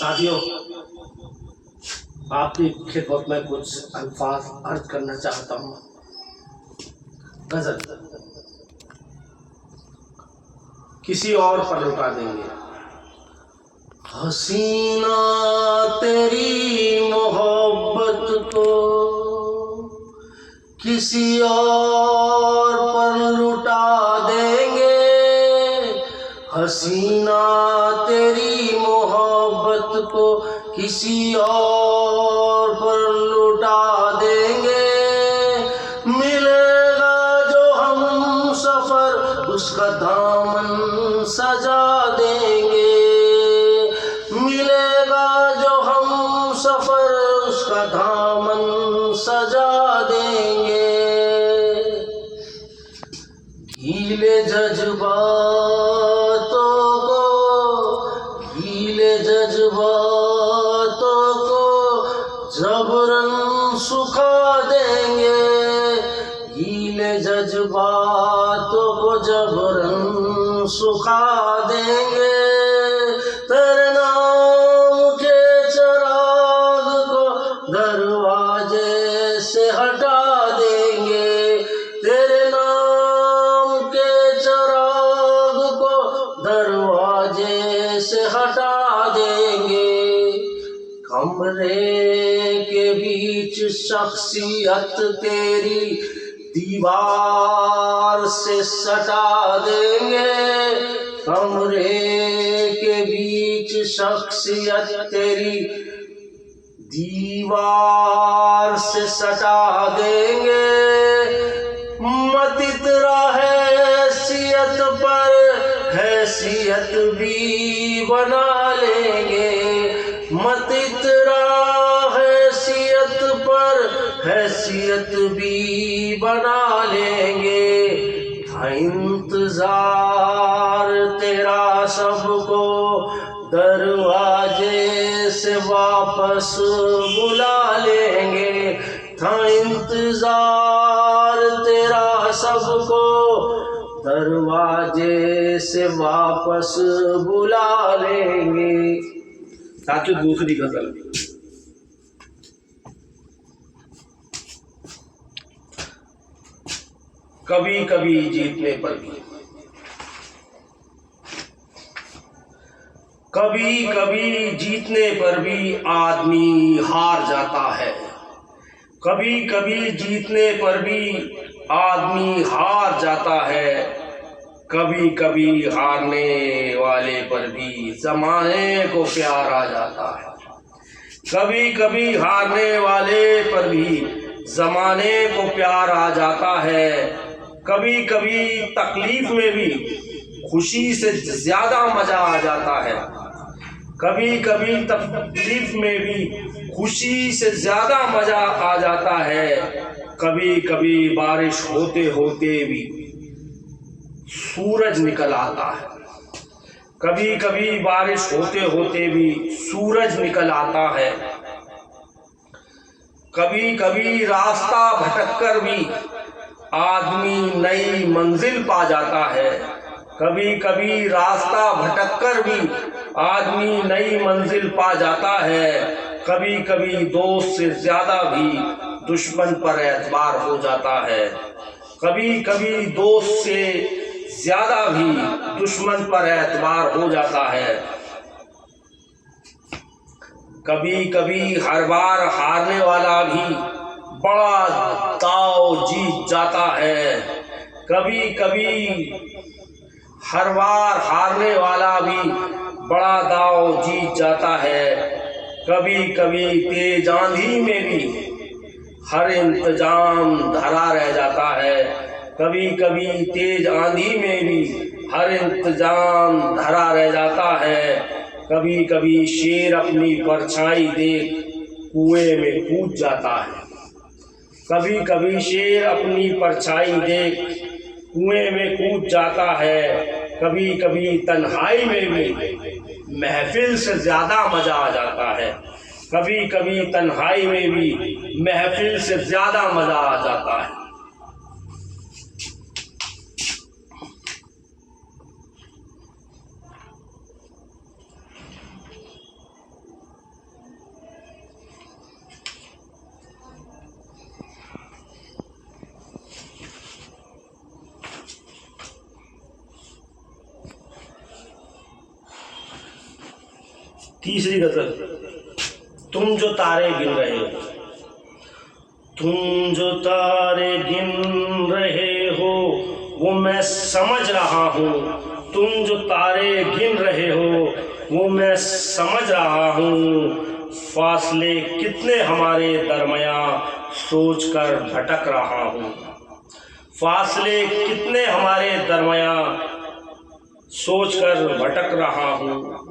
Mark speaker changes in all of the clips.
Speaker 1: साथियों, आपकी खिदमत में कुछ अल्फाज अर्ज करना चाहता हूँ। गजल किसी और पर लुटा देंगे। हसीना तेरी मोहब्बत को किसी और पर लुटा देंगे। हसीना तेरी मोहब्बत को किसी और पर लुटा देंगे। मिलेगा जो हम सफर उसका दामन सजा देंगे। मिलेगा जो हम सफर उसका दामन सजा देंगे। गीले जज्बातों को जबरन सुखा देंगे। गीले जज्बातों को जबरन सुखा देंगे। तेरे नाम के चिराग को दरवाजे से हटा देंगे। तेरे नाम के चिराग को दरवाजे से हटा देंगे। कमरे के बीच शख्सियत तेरी दीवार से सटा देंगे। कमरे के बीच शख्सियत तेरी दीवार से सटा देंगे। मत इतरा हैसियत पर हैसियत भी बना लेंगे। मत इतरा हैसियत पर हैसियत भी बना लेंगे। था इंतजार तेरा सबको दरवाजे से वापस बुला लेंगे। था इंतजार तेरा सबको दरवाजे से वापस बुला लेंगे। साथियों, दूसरी गजल। कभी कभी जीतने पर भी, कभी कभी जीतने पर भी आदमी हार जाता है। कभी कभी जीतने पर भी आदमी हार जाता है। कभी कभी हारने वाले पर भी ज़माने को प्यार आ जाता है। कभी कभी हारने वाले पर भी ज़माने को प्यार आ जाता है। कभी कभी तकलीफ में भी खुशी से ज़्यादा मज़ा आ जाता है। कभी कभी तकलीफ में भी खुशी से ज़्यादा मज़ा आ जाता है। कभी कभी बारिश होते होते भी सूरज निकल आता है। कभी कभी बारिश होते होते भी सूरज निकल आता है। कभी कभी रास्ता भटककर भी आदमी नई मंजिल पा जाता है। कभी कभी रास्ता भटककर भी आदमी नई मंजिल पा जाता है। कभी कभी दोस्त से ज़्यादा भी दुश्मन पर एतबार हो जाता है। कभी कभी दोस्त से ज़्यादा भी दुश्मन पर एतबार हो जाता है। कभी कभी हर बार हारने वाला भी बड़ा दांव जीत जाता है। कभी कभी हर बार हारने वाला भी बड़ा दांव जीत जाता है। कभी कभी तेज आंधी में भी हर इंतजाम धरा रह जाता है। कभी कभी तेज आंधी में भी हर इंतजाम धरा रह जाता है। कभी कभी शेर अपनी परछाई देख कुएं में कूद जाता है। कभी कभी शेर अपनी परछाई देख कुएं में कूद जाता है। कभी कभी तन्हाई में भी महफिल से ज़्यादा मज़ा आ जाता है। कभी कभी तन्हाई में भी महफिल से ज़्यादा मज़ा आ जाता है। तीसरी गज़ल। तुम जो तारे गिन रहे हो, तुम जो तारे गिन रहे हो वो मैं समझ रहा हूँ, तुम जो तारे गिन रहे हो वो मैं समझ रहा हूँ। फासले कितने हमारे दरमियाँ सोच कर भटक रहा हूँ, फासले कितने हमारे दरमियाँ सोच कर भटक रहा हूँ।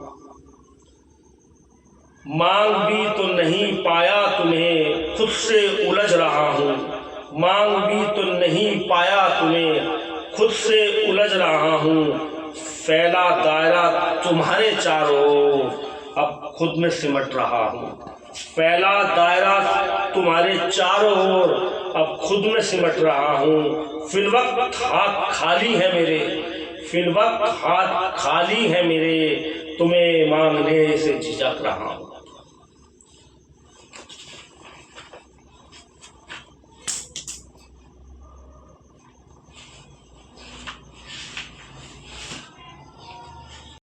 Speaker 1: मांग भी तो नहीं पाया तुम्हें खुद से उलझ रहा हूँ, मांग भी तो नहीं पाया तुम्हें खुद से उलझ रहा हूँ। फैला दायरा तुम्हारे चारों ओर अब खुद में सिमट रहा हूँ, फैला दायरा तुम्हारे चारों ओर अब खुद में सिमट रहा हूँ। फिलवक्त हाथ खाली है मेरे, फिलवक्त हाथ खाली है मेरे, तुम्हें मांगने से झिझक रहा हूँ।